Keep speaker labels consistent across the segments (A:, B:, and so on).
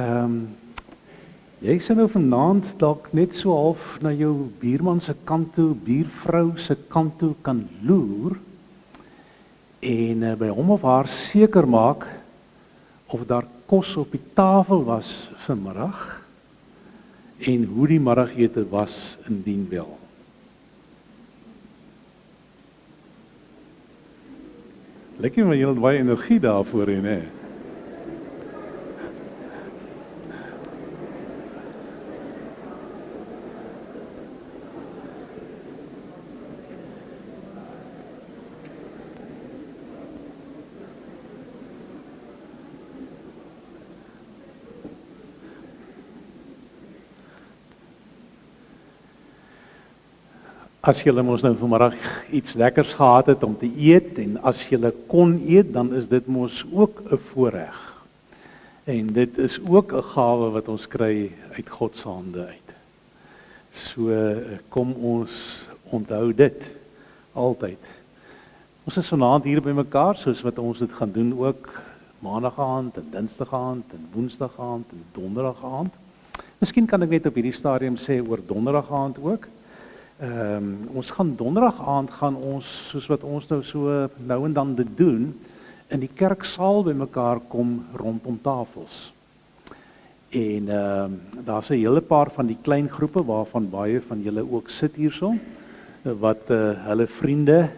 A: Ehm jy sien nou vanaand dalk net so half na jou buurman se kant toe, buurvrou se kant toe kan loer en by hom of haar seker maak of daar kos op die tafel was vanmiddag en hoe die middagete was indien wel. Lekker maar jy het baie energie daarvoor en hè. As julle mos nou vanmiddag iets lekkers gehad het om te eet en as julle kon eet, dan is dit mos ook 'n voorreg. En dit is ook 'n gawe wat ons kry uit God se hande uit. So kom ons onthou dit altyd. Ons is vanaand hier by mekaar soos wat ons dit gaan doen ook maandag aand en dinsdag aand en woensdag aand en donderdag aand. Miskien kan ek net op hierdie stadium sê oor donderdag aand ook. Ons gaan donderdag aand gaan ons, soos wat ons nou so nou en dan dit doen, in die kerksaal by mekaar kom rondom tafels. En daar's 'n hele paar van die klein groepe waarvan baie van julle ook sit hierso, wat hulle vriende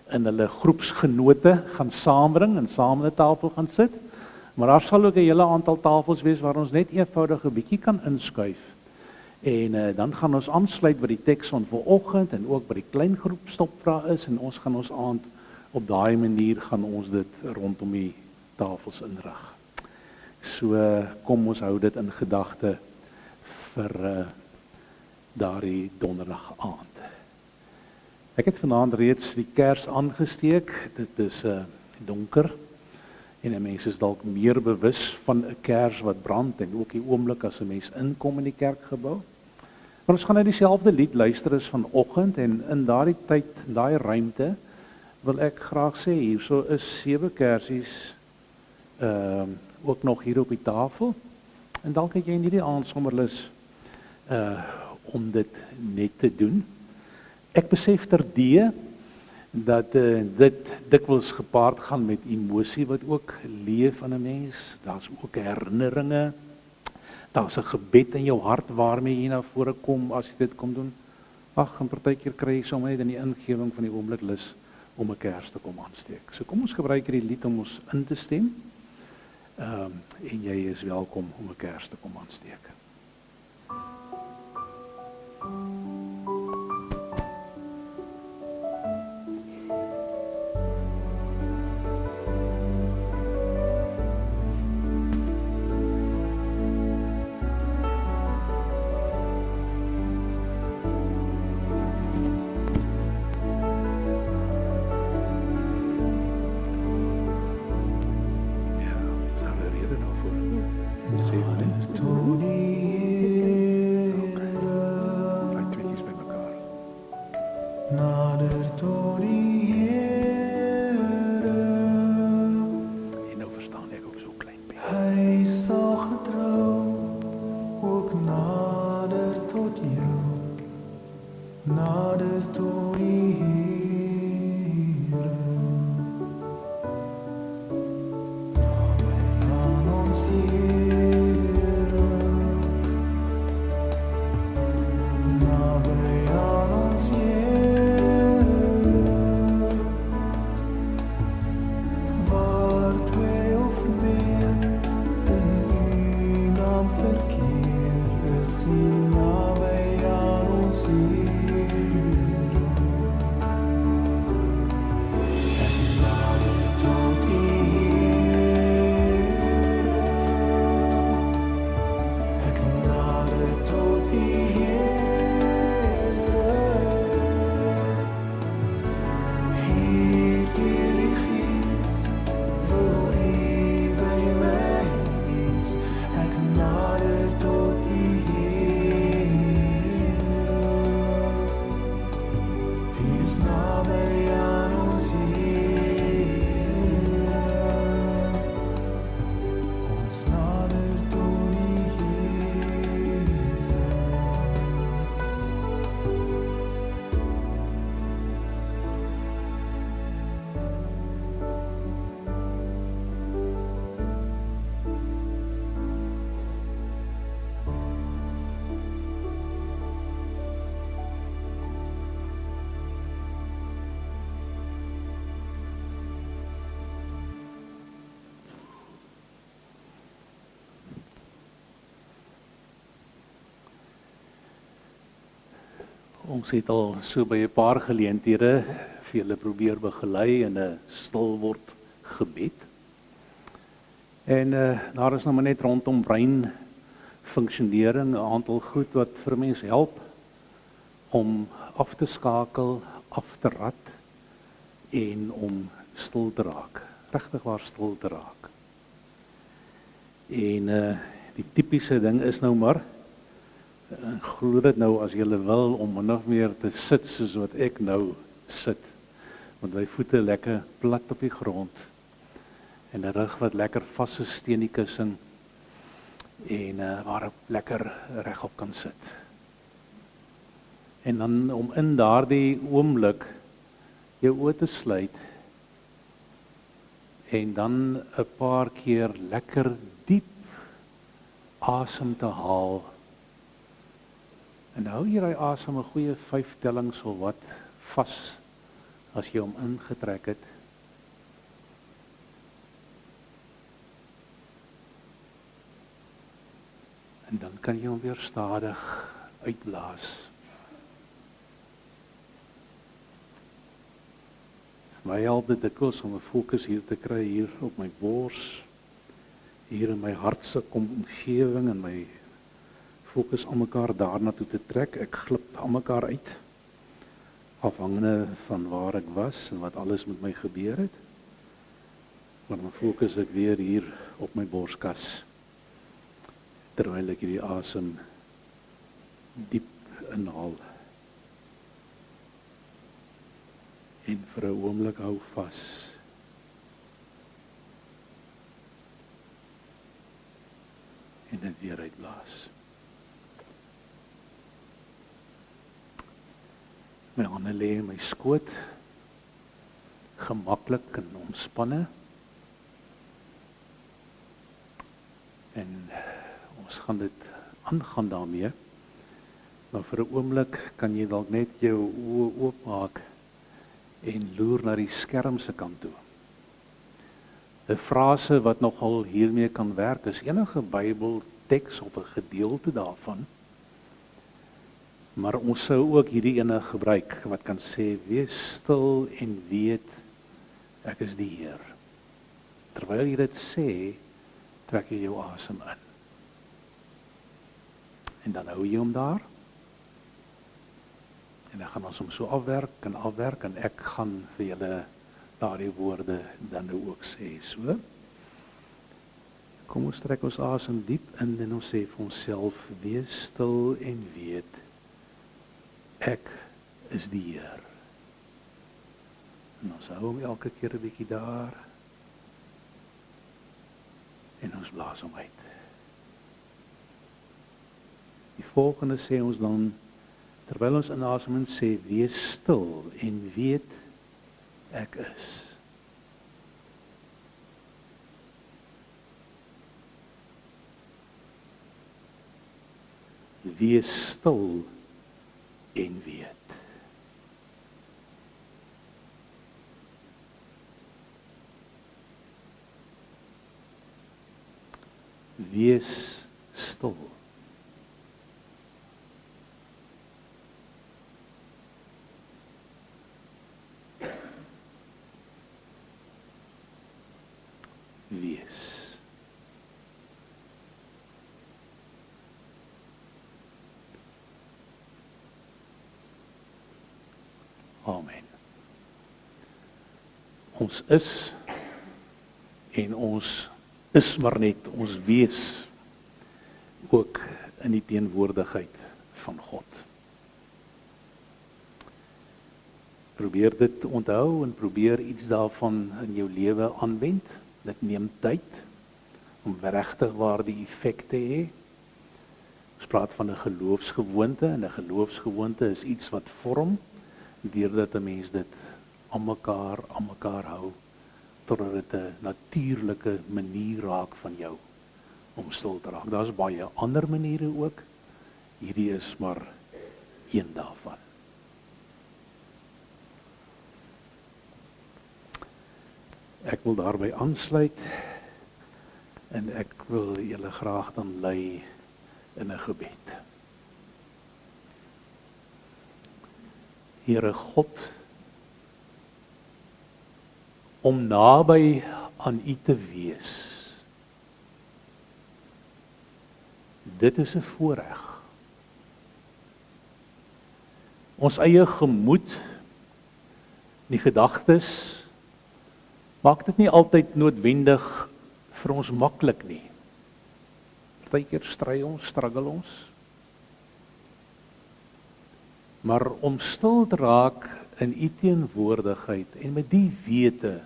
A: en hulle groepsgenote gaan saambring en saam aan 'n tafel gaan sit. Maar daar sal ook 'n hele aantal tafels wees waar ons net eenvoudig 'n bietjie kan inskuif. En dan gaan ons aansluit by die teks van vanoggend en ook by die klein groep stopvrae is en ons gaan ons aand op daai manier gaan ons dit rondom die tafels inrig. So kom ons hou dit in gedagte vir daardie donderdag aand. Ek het vanaand reeds die kers aangesteek. Dit is donker en 'n mens is dalk meer bewus van 'n kers wat brand en ook die oomblik as 'n mens inkom in die kerkgebou. Maar ons gaan nou dieselfde lied luister as vanoggend en in daardie tyd, daai ruimte wil ek graag sê hierso is 7 kersies ook nog hier op die tafel. En dalk het jy in hierdie aand sommer lus om dit net te doen. Ek besef terdee dat dit dikwels gepaard gaan met emosie wat ook leef aan 'n mens. Daar's ook herinneringe. Daar's 'n gebed in jou hart waarmee jy na vore kom as jy dit kom doen. Ag, en partykeer kry jy sommer net in die ingewing van die oomblik lus om 'n kers te kom aansteek. So kom ons gebruik hierdie lied om ons in te stem. En jy is welkom om 'n kers te kom aansteek.
B: Naby aan ons Here.
A: Ons het al so by 'n paar geleenthede vir julle probeer begelei in 'n stil word gebed. En daar is nou maar net rondom brein funksionering 'n aantal goed wat vir mense help om af te skakel, af te rad en om stil te raak, regtig waar stil te raak. En die tipiese ding is nou maar, glo dit nou as jy wil om min of meer te sit soos wat ek nou sit, met my voete lekker plat op die grond en 'n rug wat lekker vas is teen die kussing en waar ek lekker regop kan sit. En dan om in daardie oomblik jou oë te sluit en dan 'n paar keer lekker diep asem te haal. En hou jy daai asem 'n goeie 5 tellings of wat vas as jy hom ingetrek het. En dan kan jy hom weer stadig uitblaas. My help dit dikwels om 'n fokus hier te kry, hier op my bors, hier in my hart se omgewing en my fokus aan mekaar daarna toe te trek. Ek glip aan mekaar uit, afhangende van waar ek was en wat alles met my gebeur het. Maar dan fokus ek weer hier op my borskas, terwyl ek hierdie asem diep inhaal. En vir 'n oomblik hou vas. En dit weer uitblaas. My hande lê in my skoot, gemaklik en ontspanne. En ons gaan dit aangaan daarmee. Maar vir 'n oomblik kan jy dalk net jou oë oopmaak en loer na die skerm se kant toe. 'n Frase wat nogal hiermee kan werk is enige Bybelteks op 'n gedeelte daarvan. Maar ons sou ook hierdie ene gebruik wat kan sê: wees stil en weet ek is die Heer. Terwyl jy dit sê, trek jy jou asem in. En dan hou jy hom daar. En dan gaan ons hom so afwerk en ek gaan vir julle daardie woorde dan nou ook sê. So. Kom ons trek ons asem diep in en ons sê vir onsself: wees stil en weet ek is die Heer. En ons hou hom elke keer 'n bietjie daar. En ons blaas hom uit. Die volgende sê ons dan, terwyl ons inasem en sê: wees stil en weet ek is. Wees stil en weet. Wees stil. Wees. Amen. Ons is en ons is maar net, ons wees ook in die teenwoordigheid van God. Probeer dit onthou en probeer iets daarvan in jou lewe aanwend. Dit neem tyd om regtig waar die effek te hê. Ons praat van 'n geloofsgewoonte en 'n geloofsgewoonte is iets wat vorm deurdat 'n mens dit aan mekaar hou totdat dit 'n natuurlike manier raak van jou om stil te raak. Daar's baie ander maniere ook. Hierdie is maar een daarvan. Ek wil daarby aansluit en ek wil julle graag dan lei in 'n gebed. Here God, om naby aan U te wees. Dit is 'n voorreg. Ons eie gemoed, die gedagtes, maak dit nie altyd noodwendig vir ons maklik nie. Partykeer stry ons, struggle ons. Maar om stil te raak in U teenwoordigheid en met die wete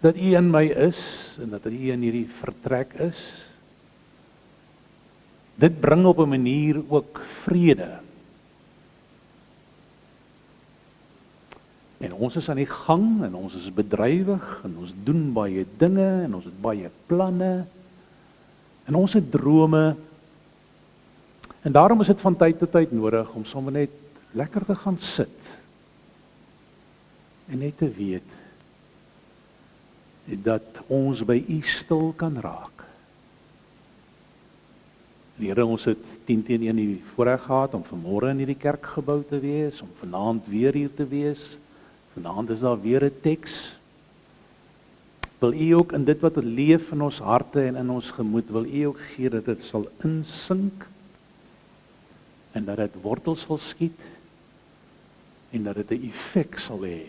A: dat U in my is en dat U in hierdie vertrek is, dit bring op 'n manier ook vrede. En ons is aan die gang en ons is bedrywig en ons doen baie dinge en ons het baie planne en ons het drome. En daarom is dit van tyd tot tyd nodig om sommer net lekker te gaan sit en net te weet dat ons by U stil kan raak. Here, ons het 10-1 die voorreg gehad om vanmôre in hierdie kerkgebou te wees, om vanaand weer hier te wees. Vanaand is daar weer 'n teks. Wil U ook in dit wat leef in ons harte en in ons gemoed, wil U ook gee dat dit sal insink en dat dit wortels sal skiet en dat dit 'n effek sal hê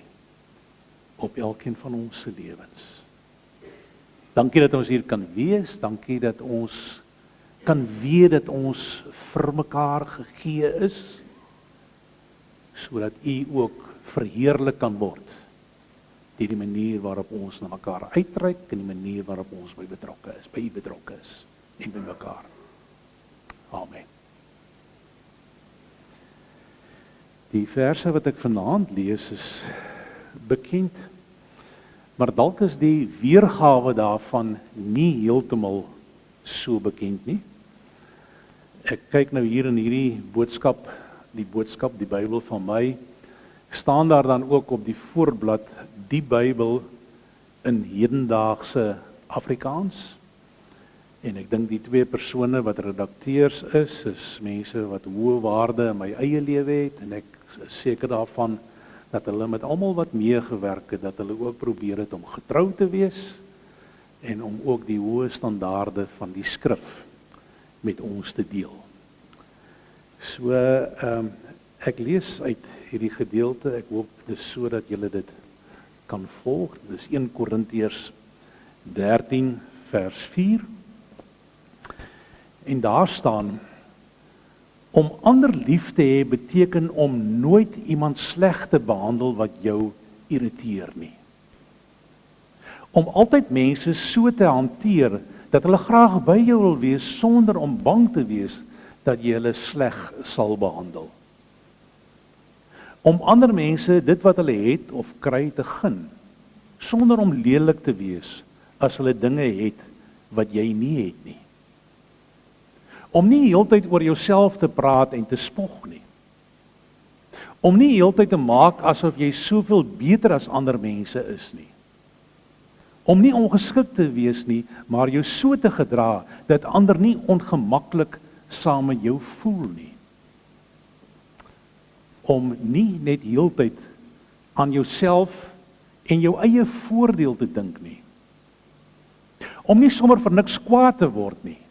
A: op elkeen van ons se lewens. Dankie dat ons hier kan wees, dankie dat ons kan weet dat ons vir mekaar gegee is, sodat U ook verheerlik kan word deur die manier waarop ons na mekaar uitreik en die manier waarop ons by U betrokke is en by mekaar. Amen. Die verse wat ek vanaand lees is bekend, maar dalk is die weergawe daarvan nie heeltemal so bekend nie. Ek kyk nou hier in hierdie boodskap, die Bybel van my, staan daar dan ook op die voorblad die Bybel in hedendaagse Afrikaans. En ek dink die twee persone wat redakteurs is mense wat hoë waarde in my eie lewe het en ek is seker daarvan dat hulle met almal wat meegewerk het, dat hulle ook probeer het om getrou te wees en om ook die hoë standaarde van die skrif met ons te deel. So, ek lees uit hierdie gedeelte, ek hoop dis sodat julle dit kan volg. Dis 1 Korintiërs 13 vers 4. En daar staan: om ander lief te hê beteken om nooit iemand sleg te behandel wat jou irriteer nie. Om altyd mense so te hanteer dat hulle graag by jou wil wees sonder om bang te wees dat jy hulle sleg sal behandel. Om ander mense dit wat hulle het of kry te gun, sonder om lelik te wees as hulle dinge het wat jy nie het nie. Om nie heeltyd oor jouself te praat en te spog nie. Om nie heeltyd te maak asof jy soveel beter as ander mense is nie. Om nie ongeskik te wees nie, maar jou so te gedra dat ander nie ongemaklik saam met jou voel nie. Om nie net heeltyd aan jouself en jou eie voordeel te dink nie. Om nie sommer vir niks kwaad te word nie.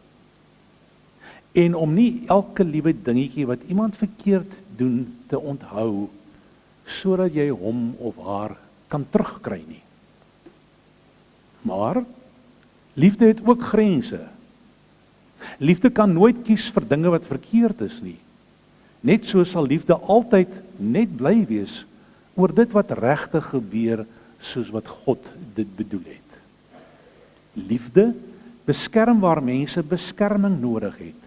A: En om nie elke liewe dingetjie wat iemand verkeerd doen te onthou, sodat jy hom of haar kan terugkry nie. Maar liefde het ook grense. Liefde kan nooit kies vir dinge wat verkeerd is nie. Net so sal liefde altyd net bly wees oor dit wat regtig gebeur soos wat God dit bedoel het. Liefde beskerm waar mense beskerming nodig het.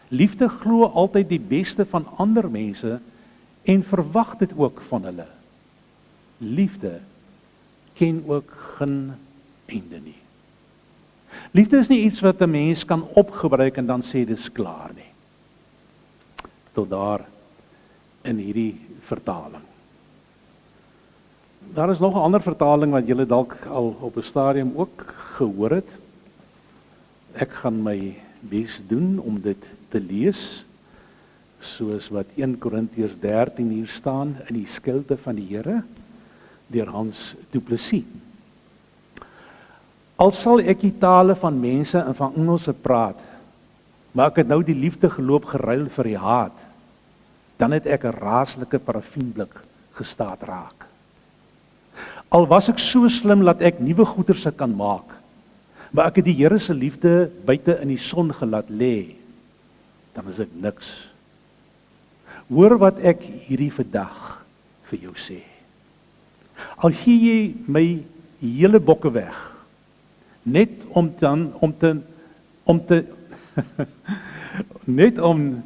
A: Liefde glo altyd die beste van ander mense en verwag dit ook van hulle. Liefde ken ook geen einde nie. Liefde is nie iets wat 'n mens kan opgebruik en dan sê dis klaar nie. Tot daar in hierdie vertaling. Daar is nog 'n ander vertaling wat julle dalk al op 'n stadium ook gehoor het. Ek gaan my bes doen om dit te lees. soos wat 1 Korintiërs 13 hier staan, in die skilte van die Here, deur Hans Du Plessis. Al sal ek die tale van mense en van Engelse praat, maar ek het nou die liefde geloop geruil vir die haat, dan het ek 'n raaslike parafienblik gestaat raak. Al was ek so slim dat ek nuwe goederse kan maak, maar ek het die Here se liefde buite in die son gelaat lê, dan is dit niks. Hoor wat ek hierdie vandag vir jou sê. Al gee jy my hele bokke weg, net om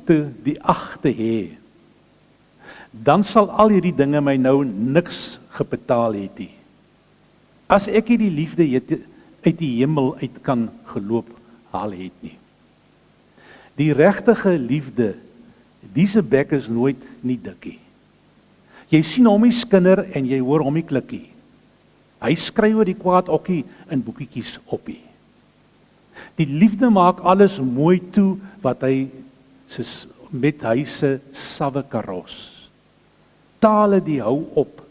A: die ag te hê, dan sal al hierdie dinge my nou niks gebetaal het nie. As ek nie die liefde uit die hemel uit kan geloop haal het nie. Die regtige liefde, die se bek is nooit nie dikkie. Jy sien hom nie skinder en jy hoor hom nie klikkie. Hy skryf oor die kwaad okkie in boekietjies oppie. Die liefde maak alles mooi toe wat hy met hy se sawwe karos. Tale die hou op,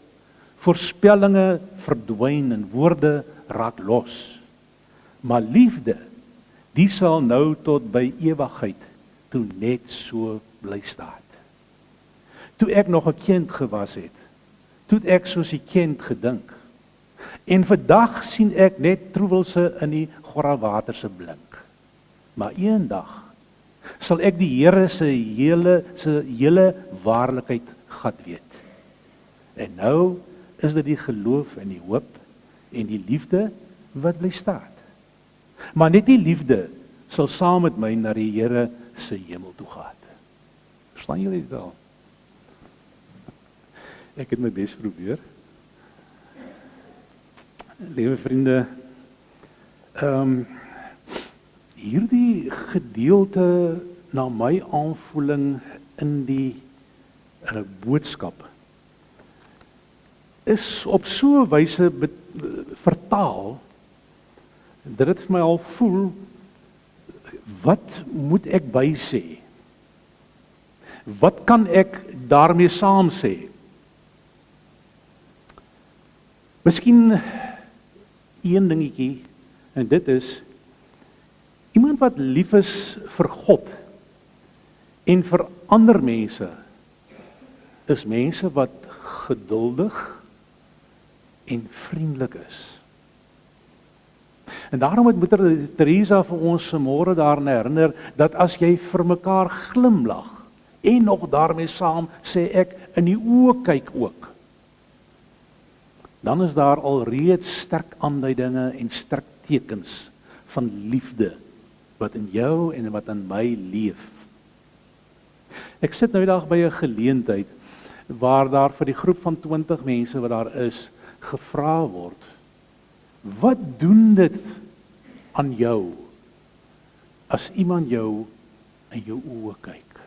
A: voorspellinge verdwyn en woorde raak los. Maar liefde, die sal nou tot by ewigheid toe net so bly staan. Toe ek nog 'n kind gewas het, toe ek soos 'n kind gedink. En vandag sien ek net troewelse in die gorrawater se blink. Maar eendag sal ek die Here se hele waarlikheid gat weet. En nou is dit die geloof en die hoop en die liefde wat bly staan. Maar net die liefde sal saam met my na die Here se hemel toe gaan. Verstaan julle dit al? Ek het my bes probeer. Liewe vriende, hierdie gedeelte na my aanvoeling in die boodskap is op so 'n wyse vertaal dat dit vir my al voel, wat moet ek by sê? Wat kan ek daarmee saam sê? Miskien een dingetjie, en dit is, iemand wat lief is vir God en vir ander mense, is mense wat geduldig en vriendelik is. En daarom het Moeder Teresa vir ons vanmôre daaraan herinner, dat as jy vir mekaar glimlag, en nog daarmee saam, sê ek, in die oë kyk ook, dan is daar alreeds sterk aanduidinge en sterk tekens van liefde, wat in jou en wat in my leef. Ek sit nou die dag by 'n geleentheid, waar daar vir die groep van 20 mense wat daar is, gevra word, wat doen dit aan jou, as iemand jou in jou oë kyk?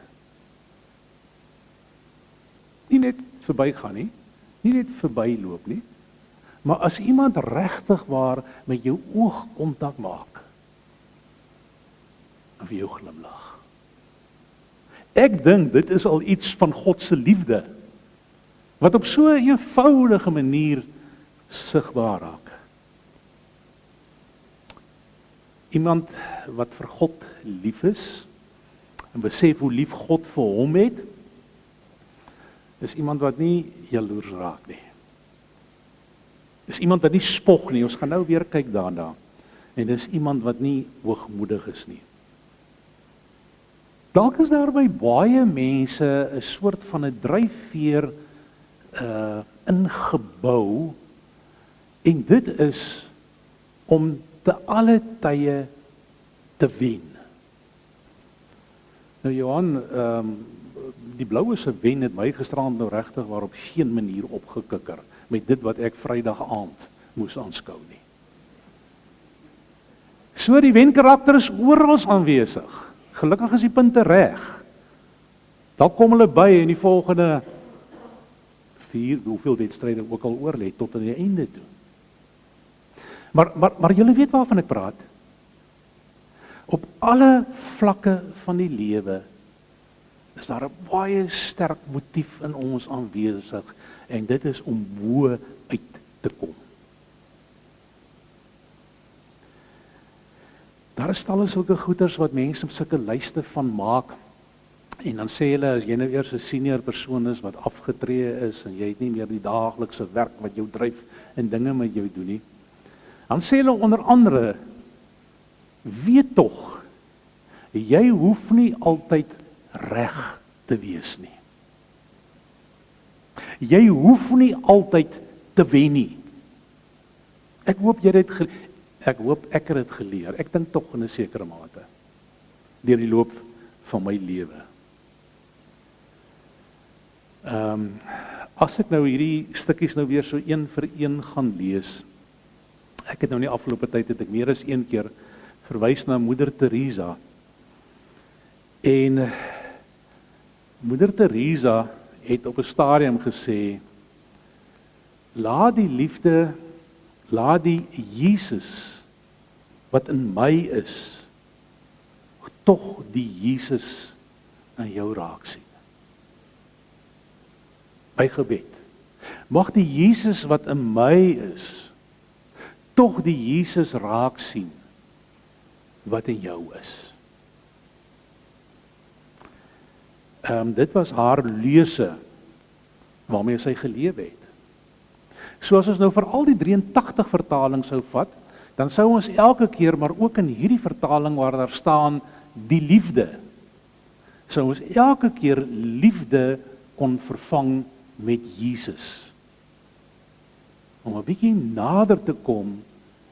A: Nie net verbygaan nie, nie net verbyloop nie, maar as iemand regtig waar met jou oog kontak maak, en vir jou glimlag. Ek dink dit is al iets van God se liefde, wat op so 'n eenvoudige manier sigbaar raak. Iemand wat vir God lief is, en besef hoe lief God vir hom het, is iemand wat nie jaloers raak nie. Dis iemand wat nie spog nie, ons gaan nou weer kyk daarna, en dis iemand wat nie hoogmoedig is nie. Dalk is daar by baie mense 'n soort van 'n dryfveer ingebou, en dit is om te alle tye te wen. Nou Johan, die bloue se wen het my gisterand nou regtig waar op geen manier opgekikker met dit wat ek Vrydag aand moes aanskou nie. So die wenkarakter is oral aanwesig. Gelukkig is die punte reg. Dan kom hulle by in die volgende 4, hoeveel wedstryde ook al oor lê, tot aan die einde toe. Maar julle weet waarvan ek praat. Op alle vlakke van die lewe is daar 'n baie sterk motief in ons aanwesig en dit is om bo uit te kom. Daar is talle sulke goeters wat mense op sulke lyste van maak en dan sê hulle as jy nou eers 'n senior persoon is wat afgetree is en jy het nie meer die daaglikse werk wat jou dryf en dinge met jou doen nie. Dan sê hulle onder andere, weet tog, jy hoef nie altyd reg te wees nie. Jy hoef nie altyd te wen nie. Ek hoop jy het dit ek het dit geleer. Ek dink tog in 'n sekere mate deur die loop van my lewe. As ek nou hierdie stukkies nou weer so een vir een gaan lees. Ek het nou nie afgelope tyd het ek meer as een keer verwys na Moeder Teresa. En Moeder Teresa het op 'n stadium gesê, laat die liefde, laat die Jesus wat in my is, tog die Jesus in jou raak sien. My gebed. Mag die Jesus wat in my is, tog die Jesus raak sien wat in jou is. Dit was haar lese waarmee sy geleef het. So as ons nou vir al die 83 vertalings sou vat, dan sou ons elke keer, maar ook in hierdie vertaling waar daar staan die liefde, sou ons elke keer liefde kon vervang met Jesus. Om 'n bietjie nader te kom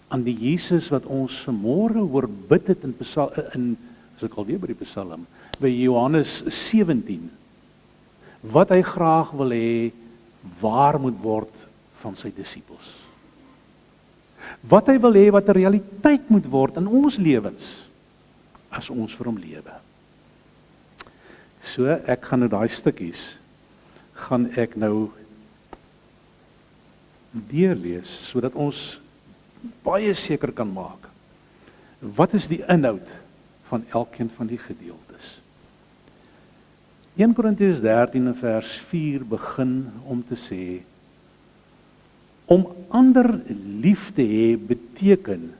A: aan die Jesus wat ons vanmôre hoor bid het in as ek alweer by die Psalm, by Johannes 17, wat hy graag wil hê waar moet word van sy disippels. Wat hy wil hê wat 'n realiteit moet word in ons lewens as ons vir hom lewe. So ek gaan nou daai stukkies gaan ek nou deurlees sodat ons baie seker kan maak wat is die inhoud van elkeen van die gedeeltes. 1 Korintiërs 13 en vers 4 begin om te sê, om ander lief te hê beteken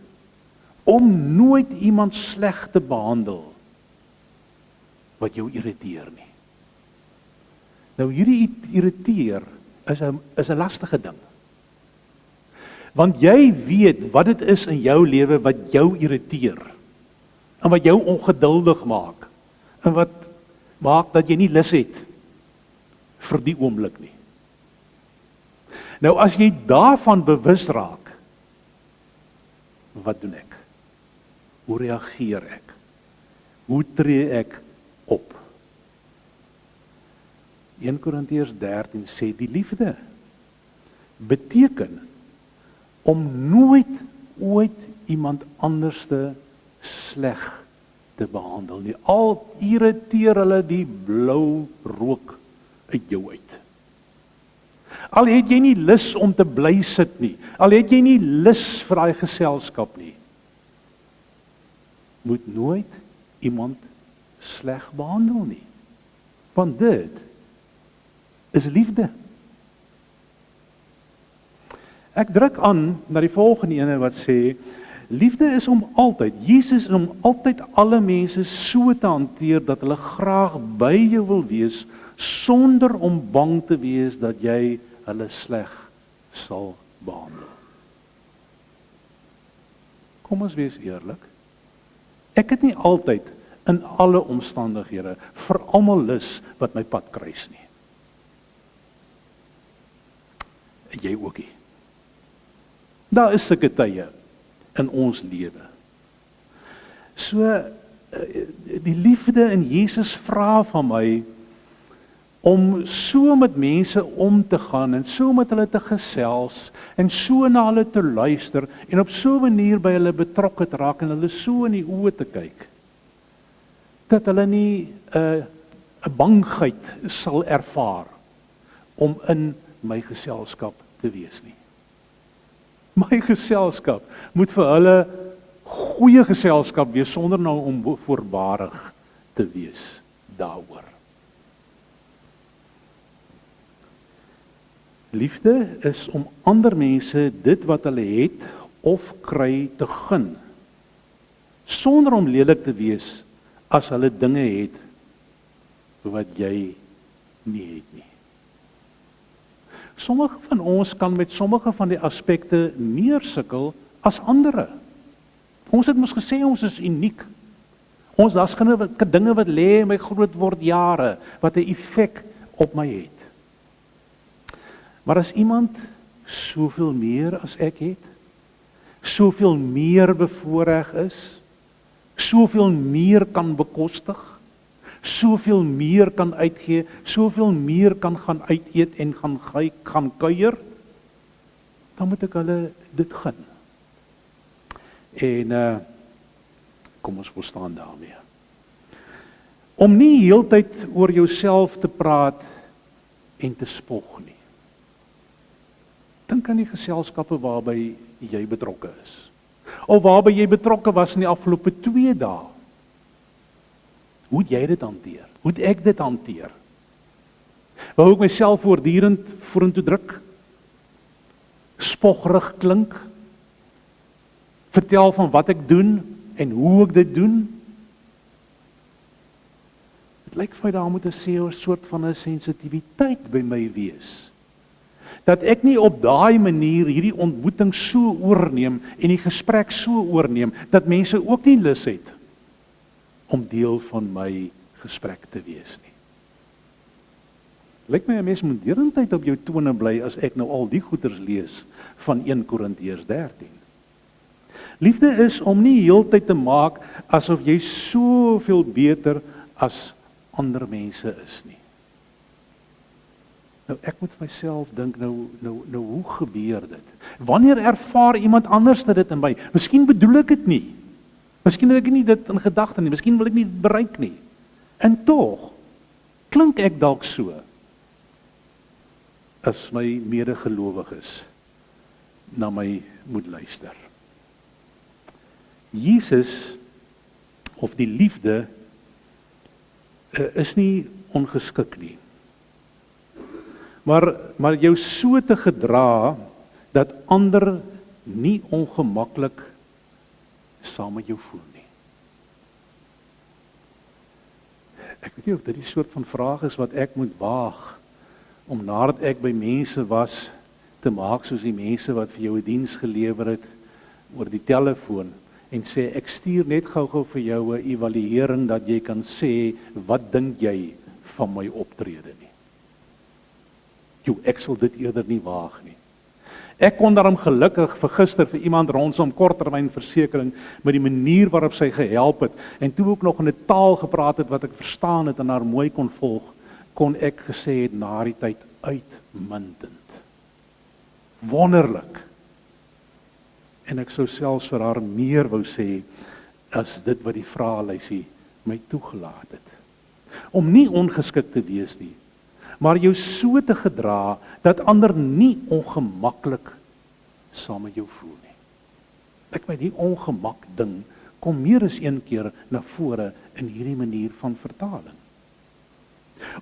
A: om nooit iemand sleg te behandel wat jou irriteer nie. Nou hierdie irriteer is 'n lastige ding. Want jy weet wat dit is in jou lewe wat jou irriteer en wat jou ongeduldig maak en wat maak dat jy nie lus het vir die oomblik nie. Nou as jy daarvan bewus raak, wat doen ek? Hoe reageer ek? Hoe tree ek op? 1 Korintiërs 13 sê die liefde beteken om nooit ooit iemand anderste sleg te behandel nie. Al irriteer hulle die blou rook uit jou uit. Al het jy nie lus om te bly sit nie. Al het jy nie lus vir daai geselskap nie. Moet nooit iemand sleg behandel nie. Want dit is liefde. Ek druk aan na die volgende ene wat sê, liefde is om altyd, Jesus is om altyd alle mense so te hanteer dat hulle graag by jou wil wees, sonder om bang te wees dat jy hulle sleg sal behandel. Kom ons wees eerlik. Ek het nie altyd in alle omstandighede vir almal lus wat my pad kruis nie. Jy ookie. Daar is sulke tye in ons lewe. So die liefde in Jesus vra van my om so met mense om te gaan en so met hulle te gesels en so na hulle te luister en op so 'n manier by hulle betrokke te raak en hulle so in die oë te kyk dat hulle nie 'n bangheid sal ervaar om in my geselskap te wees nie. My geselskap moet vir hulle goeie geselskap wees sonder nou om voorbarig te wees daaroor. Liefde is om ander mense dit wat hulle het of kry te gun, sonder om lelik te wees as hulle dinge het wat jy nie het nie. Sommige van ons kan met sommige van die aspekte meer sukkel as ander. Ons het mos gesê ons is uniek. Daar's dinge wat lê in my groot word jare, wat 'n effek op my het. Maar as iemand soveel meer as ek het, soveel meer bevoorreg is, soveel meer kan bekostig, soveel meer kan uitgee, soveel meer kan gaan uit eet en gaan kuier, dan moet ek hulle dit gun. En kom ons verstaan daarmee. Om nie heeltyd oor jouself te praat en te spog nie. Dink aan die geselskappe waarby jy betrokke is. Of waarby jy betrokke was in die afgelope 2 dae. Hoe het jy dit hanteer? Hoe het ek dit hanteer? Wou ek myself voortdurend vorentoe druk? Spoggerig klink? Vertel van wat ek doen en hoe ek dit doen? Dit lyk vir my daar moet 'n soort van 'n sensitiwiteit by my wees. Dat ek nie op daai manier hierdie ontmoeting so oorneem en die gesprek so oorneem, dat mense ook nie lus het om deel van my gesprek te wees nie. Lyk my 'n mens moet deurentyd op jou tone bly as ek nou al die goeters lees van 1 Korintiërs 13. Liefde is om nie heeltyd te maak asof jy soveel beter as ander mense is nie. Nou ek moet myself dink, hoe gebeur dit? Wanneer ervaar iemand anders dit in my? Miskien bedoel ek dit nie. Miskien het ek nie dit in gedagte nie. Miskien wil ek nie dit bereik nie. En tog klink ek dalk so as my medegelowiges na my moet luister. Jesus of die liefde is nie ongeskik nie. Maar jou so te gedra dat ander nie ongemaklik saam met jou voel nie. Ek weet nie of dit die soort van vraag is wat ek moet waag om nadat ek by mense was te maak soos die mense wat vir jou 'n diens gelewer het oor die telefoon en sê ek stuur net gou-gou vir jou 'n evaluering dat jy kan sê wat dink jy van my optrede nie. Ek sal dit eerder nie waag nie. Ek kon daarom gelukkig vir gister vir iemand rondom korttermynversekering met die manier waarop sy gehelp het en toe ook nog in 'n taal gepraat het wat ek verstaan het en haar mooi kon volg, kon ek gesê het na die tyd uitmuntend. Wonderlik. En ek sou selfs vir haar meer wou sê as dit wat die vraelysie my toegelaat het. Om nie ongeskik te wees nie, maar jou so te gedra dat ander nie ongemaklik saam met jou voel nie. Ek my die ongemak ding kom meer as een keer na vore in hierdie manier van vertaling.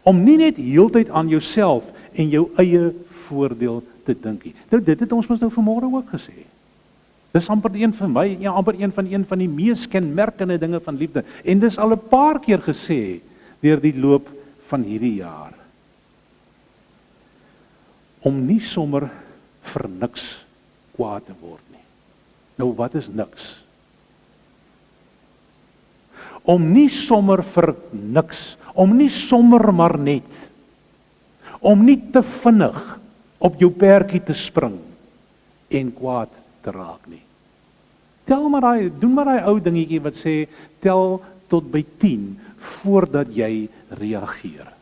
A: Om nie net heeltyd aan jouself en jou eie voordeel te dink nie. Nou dit het ons mos nou vanmôre ook gesê. Dis amper een van my, amper een van die mees kenmerkende dinge van liefde. En dis al 'n paar keer gesê deur die loop van hierdie jaar. Om nie sommer vir niks kwaad te word nie. Nou wat is niks? Om nie sommer vir niks, om nie sommer maar net, om nie te vinnig op jou perdjie te spring en kwaad te raak nie. Doen maar daai ou dingetjie wat sê, tel tot by 10 voordat jy reageer.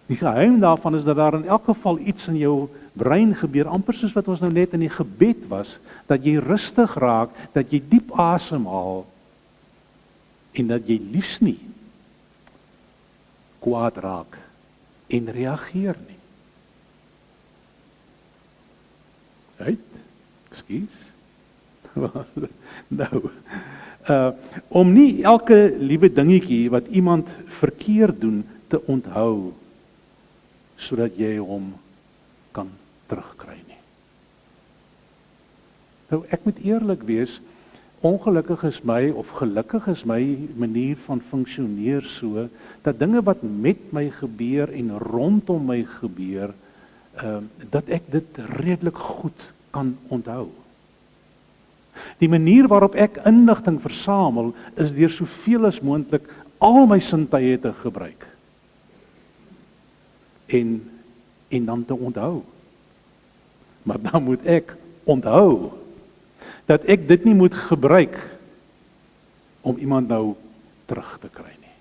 A: Die geheim daarvan is dat daar in elk geval iets in jou brein gebeur, amper soos wat ons nou net in die gebed was, dat jy rustig raak, dat jy diep asemhaal, en dat jy liefs nie kwaad raak en reageer nie. Ekskuus. Nou, om nie elke liewe dingetjie wat iemand verkeerd doen te onthou sodat jy hom kan terugkry nie. Nou, ek moet eerlik wees, ongelukkig is my, of gelukkig is my manier van funksioneer so, dat dinge wat met my gebeur en rondom my gebeur, dat ek dit redelik goed kan onthou. Die manier waarop ek inligting versamel, is deur soveel as moontlik al my sintuie te gebruik. En dan te onthou. Maar dan moet ek onthou, dat ek dit nie moet gebruik, om iemand nou terug te kry nie.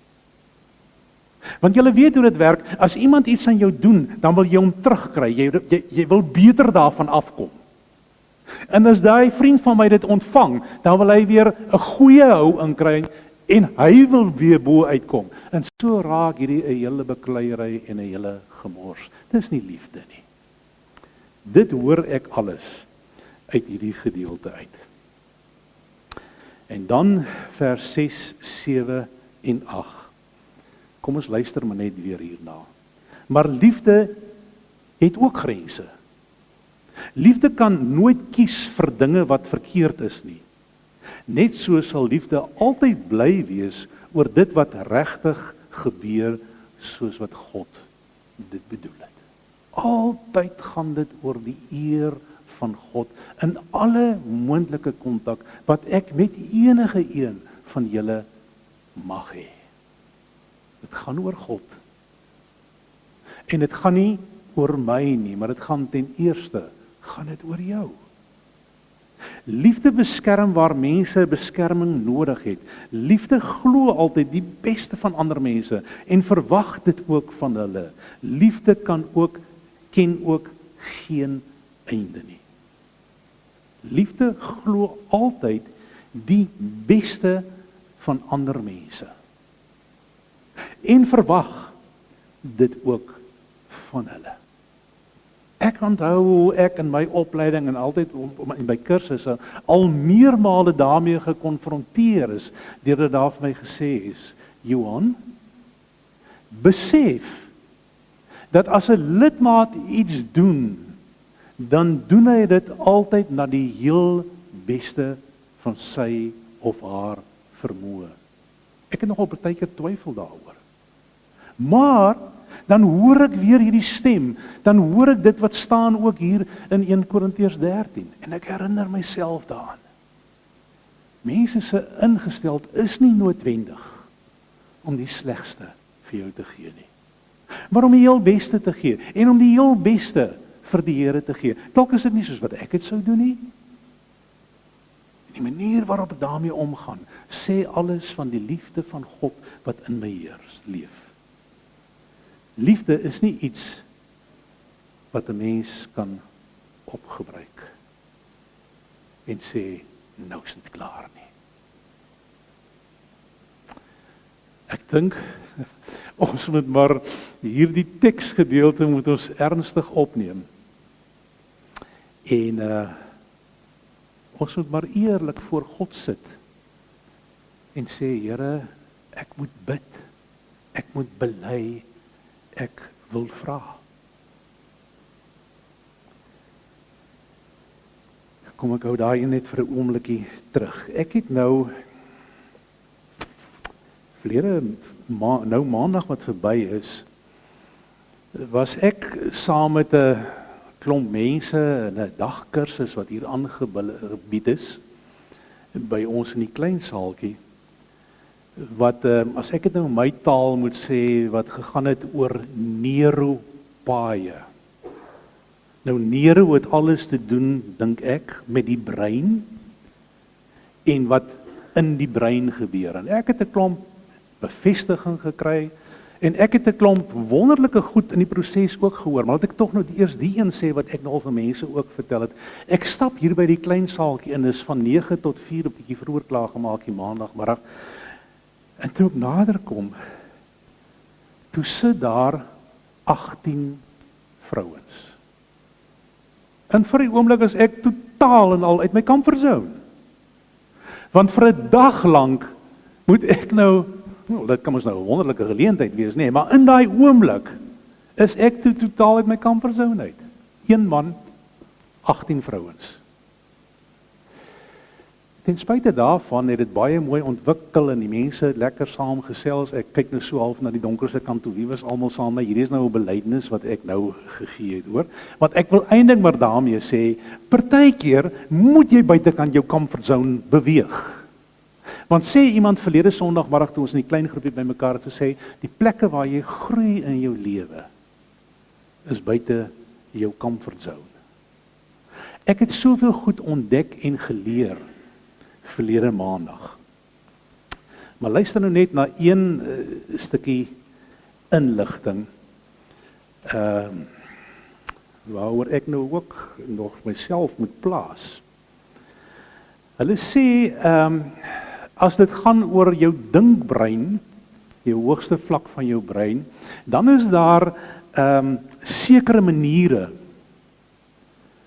A: Want julle weet hoe dit werk, as iemand iets aan jou doen, dan wil jy hom terugkry, jy wil beter daarvan afkom. En as daai vriend van my dit ontvang, dan wil hy weer 'n goeie hou inkry, en hy wil weer bo uitkom. En so raak hierdie 'n hele bekleierery en 'n hele gemors. Dis nie liefde nie. Dit hoor ek alles uit hierdie gedeelte uit. En dan vers 6, 7 en 8. Kom ons luister maar net weer hierna. Maar liefde het ook grense. Liefde kan nooit kies vir dinge wat verkeerd is nie. Net so sal liefde altyd bly wees oor dit wat regtig gebeur, soos wat God dit bedoel het. Altyd gaan dit oor die eer van God in alle moontlike kontak wat ek met enige een van julle mag hê. Dit gaan oor God. En dit gaan nie oor my nie, maar dit gaan ten eerste gaan dit oor jou. Liefde beskerm waar mense beskerming nodig het. Liefde glo altyd die beste van ander mense en verwag dit ook van hulle. Liefde ken ook geen einde nie. Liefde glo altyd die beste van ander mense. En verwag dit ook van hulle. Ek onthou hoe ek in my opleiding en altyd in my kursusse al meermale daarmee gekonfronteer is, deur dit daar vir my gesê is, Johan, besef dat as 'n lidmaat iets doen, dan doen hy dit altyd na die heel beste van sy of haar vermoë. Ek het nogal partykeer twyfel daaroor. Maar dan hoor ek weer hierdie stem, dan hoor ek dit wat staan ook hier in 1 Korintiërs 13, en ek herinner myself daaraan. Mense se ingesteld is nie noodwendig om die slegste vir jou te gee nie, maar om die heel beste te gee, en om die heel beste vir die Here te gee. Dalk is dit nie soos wat ek het sou doen nie. Die manier waarop ek daarmee omgaan, sê alles van die liefde van God wat in my leef. Liefde is nie iets wat 'n mens kan opgebruik en sê, nou is dit klaar nie. Ek dink, ons moet maar hierdie teksgedeelte moet ons ernstig opneem. En ons moet maar eerlik voor God sit en sê, Here, ek moet bid, ek moet bely, ek wil vra. Kom ek hou daai net vir 'n oombliekie terug. Ek het nou maandag wat verby is, was ek saam met 'n klomp mense in 'n dagkursus wat hier aangebied is by ons in die klein saaltjie. Wat, as ek dit nou in my taal moet sê, wat gegaan het oor neuropaie. Nou neuro het alles te doen, dink ek, met die brein en wat in die brein gebeur. En ek het 'n klomp bevestiging gekry en ek het 'n klomp wonderlike goed in die proses ook gehoor, maar laat ek tog nou eers die een sê wat ek nogal vir mense ook vertel het. Ek stap hier by die klein saaltjie in, is van 9 tot 4, 'n bietjie vroeër klaar gemaak die maandagmiddag. En toe ek nader kom, toe sit daar 18 vrouens. En vir die oomblik is ek totaal en al uit my comfortzone. Want vir 'n dag lank moet ek nou, dit kan ons nou 'n wonderlike geleentheid wees, nee, maar in daai oomblik is ek toe totaal uit my comfortzone uit. 1 man, 18 vrouens. Ten spyte daarvan het dit baie mooi ontwikkel en die mense het lekker saam gesels. Ek kyk nou so half na die donkerste kant toe. Wie was almal saam? Hierdie is nou 'n belydenis wat ek nou gegee het, hoor. Want ek wil eintlik maar daarmee sê, partykeer moet jy buitekant jou comfortzone beweeg. Want sê iemand verlede Sondagmiddag toe ons in die klein groepie bymekaar het gesê, die plekke waar jy groei in jou lewe is buite jou comfortzone. Ek het soveel goed ontdek en geleer verlede Maandag. Maar luister nou net na een stukkie inligting waaroor ek nou ook nog myself moet plaas. Hulle sê as dit gaan oor jou dinkbrein, jou hoogste vlak van jou brein, dan is daar sekere maniere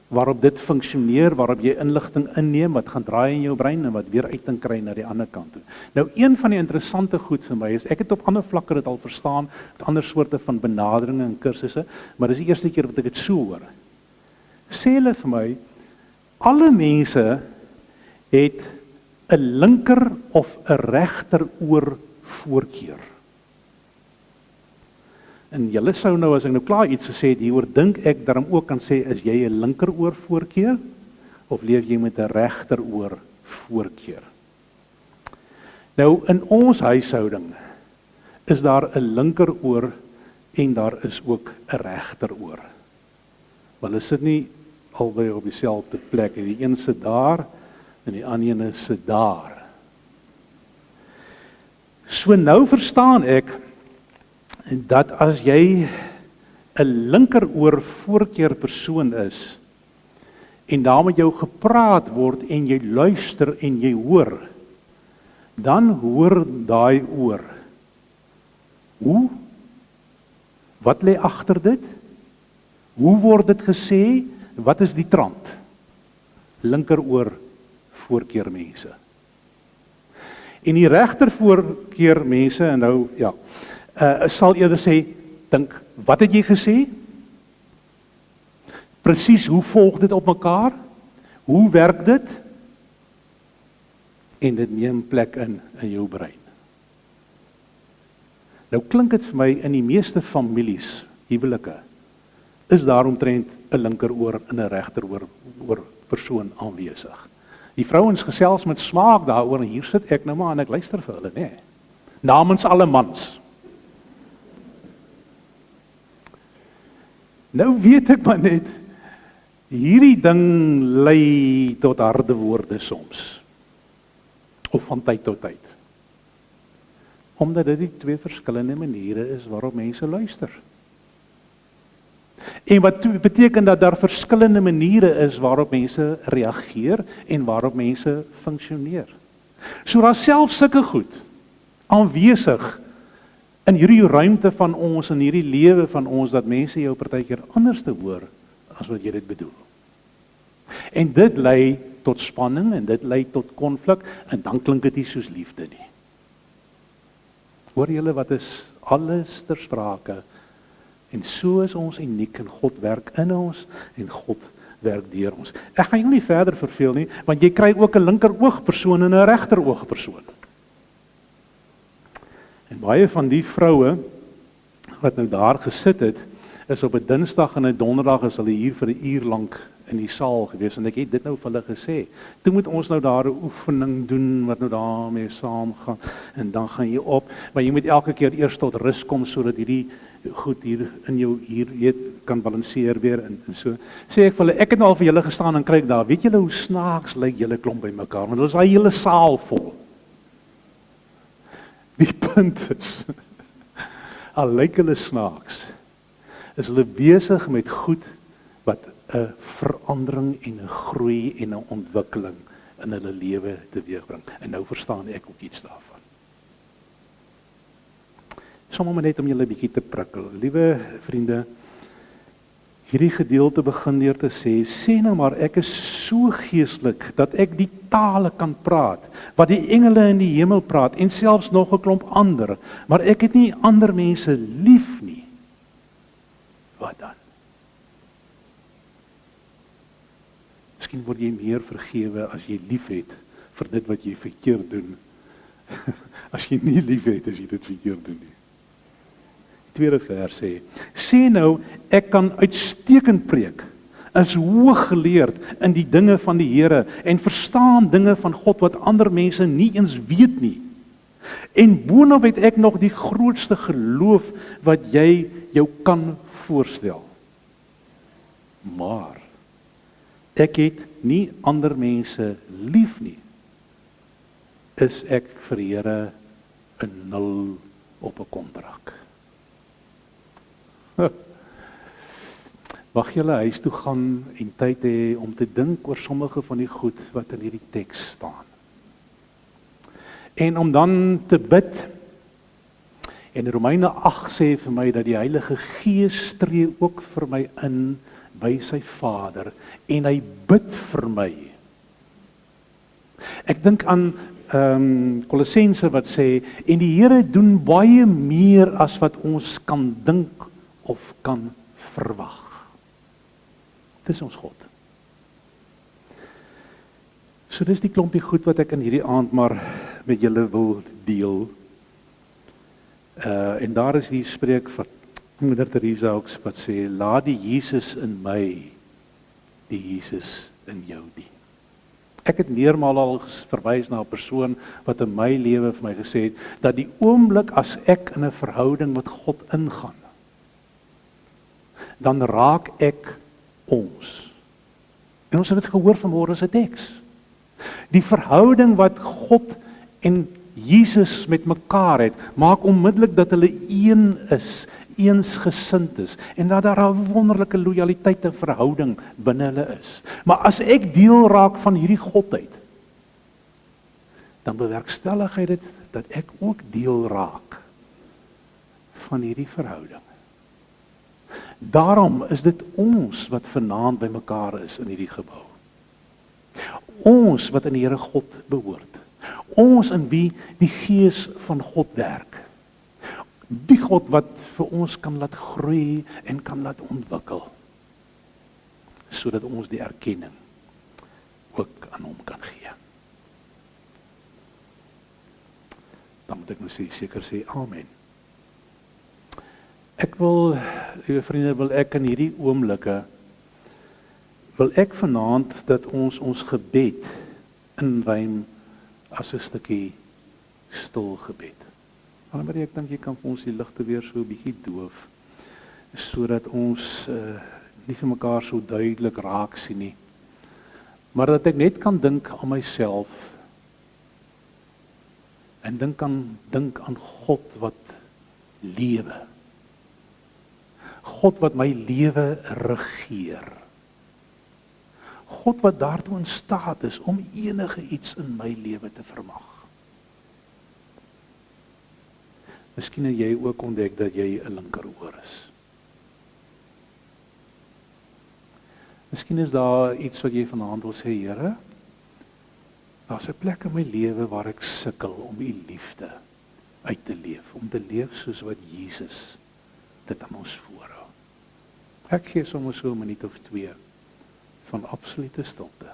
A: waarop dit funksioneer, waarop jy inligting inneem, wat gaan draai in jou brein en wat weer uiting kry na die ander kant toe. Nou, een van die interessante goed vir my is, ek het op ander vlakke dit al verstaan, met ander soorte van benaderinge en kursusse, maar dis die eerste keer wat ek dit so hoor. Sê hulle vir my, alle mense het 'n linker of 'n regter oor voorkeur. En julle sou nou, as ek nou klaar iets gesê het hieroor, dink ek daarom ook kan sê, is jy 'n linker oor voorkeur of leef jy met 'n regter oor voorkeur? Nou in ons huishouding is daar 'n linker oor en daar is ook 'n regter oor. Want hulle sit nie albei op dieselfde plek nie. Die een sit daar en die ander een sit daar. So nou verstaan ek dat as jy 'n linkeroor voorkeur persoon is en daar met jou gepraat word en jy luister en jy hoor, dan hoor daai oor. Hoe? Wat lê agter dit? Hoe word dit gesê? Wat is die trant? Linkeroor voorkeur mense. En die regter voorkeur mense, en nou ja, sal eerder sê, dink, wat het jy gesê? Presies, hoe volg dit op mekaar? Hoe werk dit? En dit neem plek in jou brein. Nou klink dit vir my, in die meeste families, huwelike, is daar omtrent 'n linkeroor en 'n regteroor persoon aanwesig. Die vrouens gesels met smaak daaroor, en hier sit ek nou maar en ek luister vir hulle, nee. Namens alle mans. Nou weet ek maar net, hierdie ding lei tot harde woorde soms. Of van tyd tot tyd. Omdat dit die twee verskillende maniere is waarop mense luister. En wat beteken dat daar verskillende maniere is waarop mense reageer en waarop mense funksioneer. So daar self sulke goed aanwesig in hierdie ruimte van ons, in hierdie lewe van ons, dat mense jou partykeer anders te hoor as wat jy dit bedoel. En dit lei tot spanning en dit lei tot konflik en dan klink dit nie soos liefde nie. Hoor julle wat is alles ter sprake? En so is ons uniek en God werk in ons en God werk deur ons. Ek gaan jou nie verder verveel nie, want jy kry ook 'n linker oogpersoon en 'n regter oogpersoon. En baie van die vroue wat nou daar gesit het, is op 'n Dinsdag en 'n Donderdag is hulle hier vir 'n uur lank in die saal gewees en ek het dit nou vir hulle gesê. Toe moet ons nou daar 'n oefening doen wat nou daarmee saamgaan en dan gaan jy op, maar jy moet elke keer eers tot rus kom sodat hierdie goed hier in jou hier kan balanseer weer en so. Sê ek vir hulle, ek het nou al vir julle gestaan en kyk daar, weet julle hoe snaaks lyk julle klomp by mekaar, want hulle is daai hele saal vol. Die punt is, al lyk hulle snaaks, is hulle besig met goed wat 'n verandering en 'n groei en 'n ontwikkeling in hulle lewe teweegbring. En nou verstaan ek ook iets daarvan. Sommige net om julle 'n bietjie te prikkel. Liewe vriende, hierdie gedeelte begin deur te sê nou maar ek is so geestelik dat ek die tale kan praat wat die engele in die hemel praat en selfs nog 'n klomp ander, maar ek het nie ander mense lief nie. wat dan? Miskien word jy meer vergewe as jy liefhet vir dit wat jy verkeerd doen. As jy nie liefhet as jy dit verkeerd doen nie. Die tweede vers sê nou, ek kan uitstekend preek, is hooggeleerd in die dinge van die Here en verstaan dinge van God wat ander mense nie eens weet nie. En boonop het ek nog die grootste geloof wat jy jou kan voorstel. Maar ek het nie ander mense lief nie. Is ek vir die Here 'n 0 op 'n kontrak. Mag julle huis toe gaan en tyd hê om te dink oor sommige van die goed wat in hierdie teks staan. En om dan te bid. En Romeine 8 sê vir my dat die Heilige Gees tree ook vir my in by sy Vader en hy bid vir my. Ek dink aan Kolossense wat sê, en die Here doen baie meer as wat ons kan dink of kan verwag. Dis ons God. So dis die klompie goed wat ek in hierdie aand maar met julle wil deel. En daar is die spreek van Moeder Teresa ook wat sê, laat die Jesus in my, die Jesus in jou dien. Ek het meermaal al verwys na 'n persoon wat in my lewe vir my gesê het, dat die oomblik as ek in 'n verhouding met God ingaan, dan raak ek ons. En ons het dit gehoor vanmôre se teks. Die verhouding wat God en Jesus met mekaar het, maak onmiddellik dat hulle een is, eensgesind is, en dat daar 'n wonderlike lojaliteit en verhouding binne hulle is. Maar as ek deel raak van hierdie Godheid, dan bewerkstellig hy dit dat ek ook deel raak van hierdie verhouding. Daarom is dit ons wat vanaand by mekaar is in hierdie gebou. Ons wat in die Here God behoort. Ons in wie die Gees van God werk. Die God wat vir ons kan laat groei en kan laat ontwikkel. Sodat ons die erkenning ook aan hom kan gee. Dan moet ek nou seker sê amen. Ek wil, liewe vriende, in hierdie oomblikke wil ek vanaand dat ons gebed inruim as 'n stukkie stil gebed. Annemarie, ek dink jy kan vir ons die ligte weer so 'n bietjie doof, sodat ons nie vir mekaar so duidelik raak sien nie, maar dat ek net kan dink aan myself en dink aan God wat lewe. God wat my lewe regeer. God wat daartoe in staat is om enige iets in my lewe te vermag. Miskien het jy ook ontdek dat jy 'n linkeroor is. Miskien is daar iets wat jy vanaand wil sê, Here, daar's 'n plek in my lewe waar ek sukkel om u liefde uit te leef, om te leef soos wat Jesus dit aan ons voorhou. Ek gee sommer so 'n minuut of 2 van absolute stilte.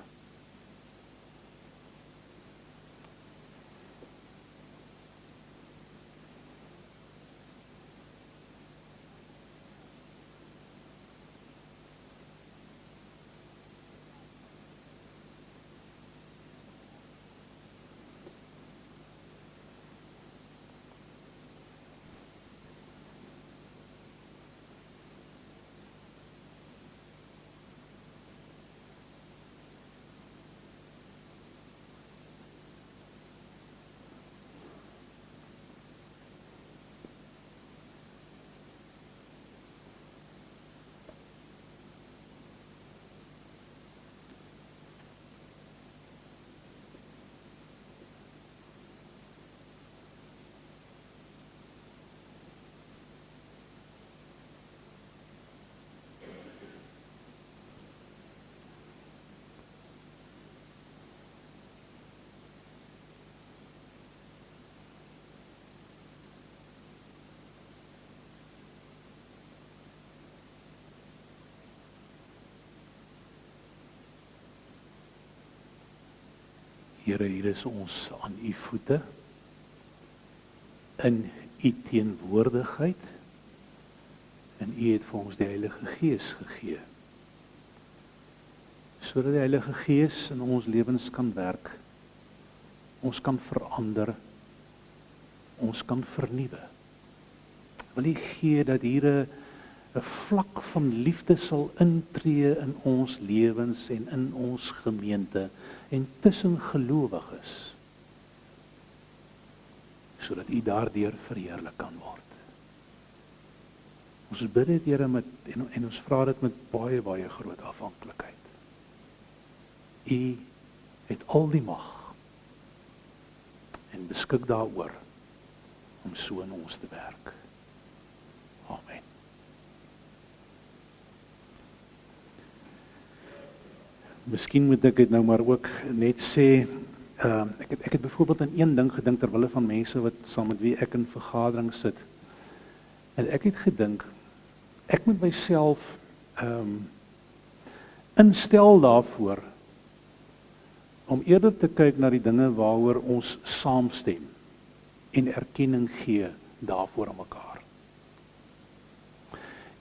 A: Here, hier is ons aan u voete, in u teenwoordigheid, en u het vir ons die Heilige Gees gegee, sodat die Heilige Gees in ons lewens kan werk, ons kan verander, ons kan vernuwe. Wil u gee dat hier 'n vlak van liefde sal intree in ons lewens en in ons gemeente en tussen gelowiges, sodat u daardeur verheerlik kan word. Ons bid dit, Here, en ons vra dit met baie, baie groot afhanklikheid. U het al die mag en beskik daaroor om so in ons te werk. Amen. Miskien moet ek dit nou maar ook net sê, ek het byvoorbeeld aan een ding gedink terwille van mense wat saam met wie ek in vergadering sit. En ek het gedink, ek moet myself instel daarvoor om eerder te kyk na die dinge waaroor ons saamstem en erkenning gee daarvoor aan mekaar.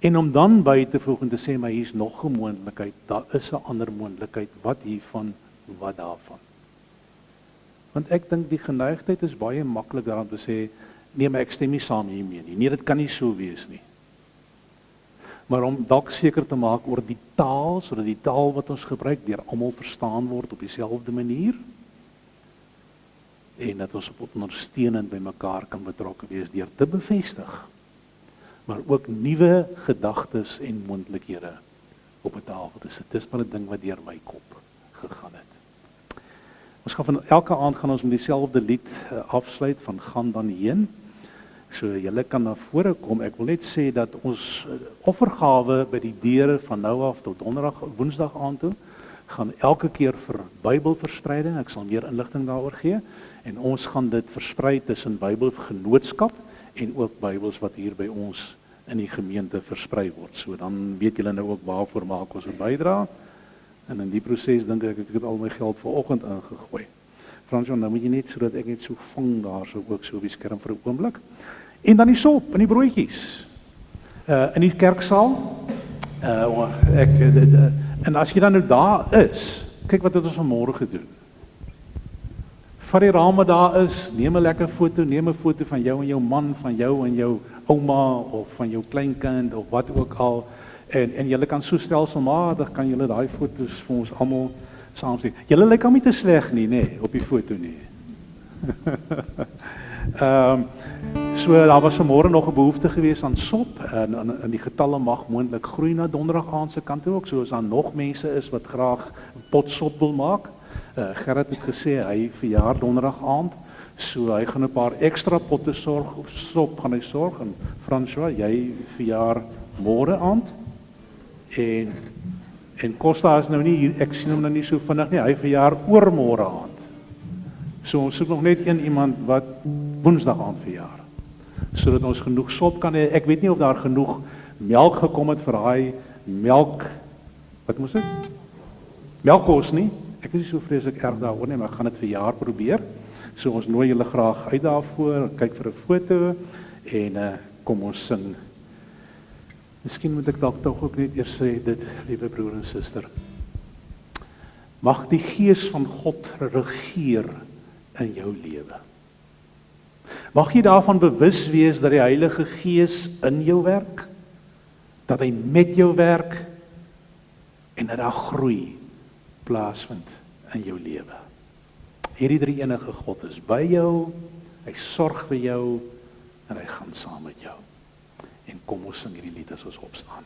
A: En om dan by te voeg en te sê, maar hier is nog 'n moontlikheid, daar is 'n ander moontlikheid, wat hiervan, wat daarvan. Want ek dink die geneigtheid is baie maklik daarom te sê, nee, maar ek stem nie saam hiermee nie. Nee, dit kan nie so wees nie. Maar om dalk seker te maak oor die taal, sodat die taal wat ons gebruik deur almal verstaan word op dieselfde manier, en dat ons op ondersteunend by mekaar kan betrokke wees deur te bevestig, maar ook nuwe gedagtes en moontlikhede op 'n tafel te sit. Dis maar 'n ding wat deur my kop gegaan het. Ons gaan van elke aand gaan ons met dieselfde lied afsluit van Gaan dan heen. So julle kan na vore kom. Ek wil net sê dat ons offergawe by die deure van nou af tot donderdag, woensdag aand toe, gaan elke keer vir Bybelverspreiding. Ek sal meer inligting daaroor gee. En ons gaan dit versprei tussen Bybelgenootskap en ook Bybels wat hier by ons in die gemeente versprei word. So dan weet julle nou ook waarvoor maak ons 'n bydrae. En in die proses dink ek het al my geld vanoggend ingegooi. Fransjo, nou moet jy net sodat ek net so vang daar so ook so op die skerm vir 'n oomblik. En dan die sop en die broodjies. In die kerksaal. En as jy dan nou daar is, kyk wat het ons vanmôre gedoen. Van die raam wat daar is, neem 'n lekker foto, neem 'n foto van jou en jou man, van jou en jou ouma of van jou kleinkind of wat ook al. En julle kan so stelselmatig kan julle daai foto's vir ons almal saamstel. Julle lyk hom nie te sleg nie, nê, op die foto nie. So daar was vanmôre nog 'n behoefte geweest aan sop en die getalle mag moontlik groei na donderdag aand se kant toe ook, so as daar nog mense is wat graag 'n pot sop wil maak. Gerrit het gesê hy verjaar donderdag aand, so hy gaan 'n paar ekstra potte sop gaan hy sorg, en François, jy verjaar môre aand. En Costa is nou nie hier, ek sien hom nou nie so vinnig nie, hy verjaar oormôre aand. So ons soek nog net iemand wat woensdag aand verjaar, sodat ons genoeg sop kan hê. Ek weet nie of daar genoeg melk gekom het vir daai melk, wat moes dit? Melkkos nie. Ek is nie so vreeslik erg daaroor nie, maar ek gaan dit vir jaar probeer. So ons nooi julle graag uit daarvoor, kyk vir 'n foto en kom ons sing. Miskien moet ek dalk tog ook net eers sê dit, liewe broer en suster. Mag die Gees van God regeer in jou lewe. Mag jy daarvan bewus wees dat die Heilige Gees in jou werk, dat hy met jou werk en dat daar groei plaasvind in jou lewe. Hierdie drie enige God is by jou, hy sorg vir jou en hy gaan saam met jou. En kom ons sing hierdie lied as ons opstaan.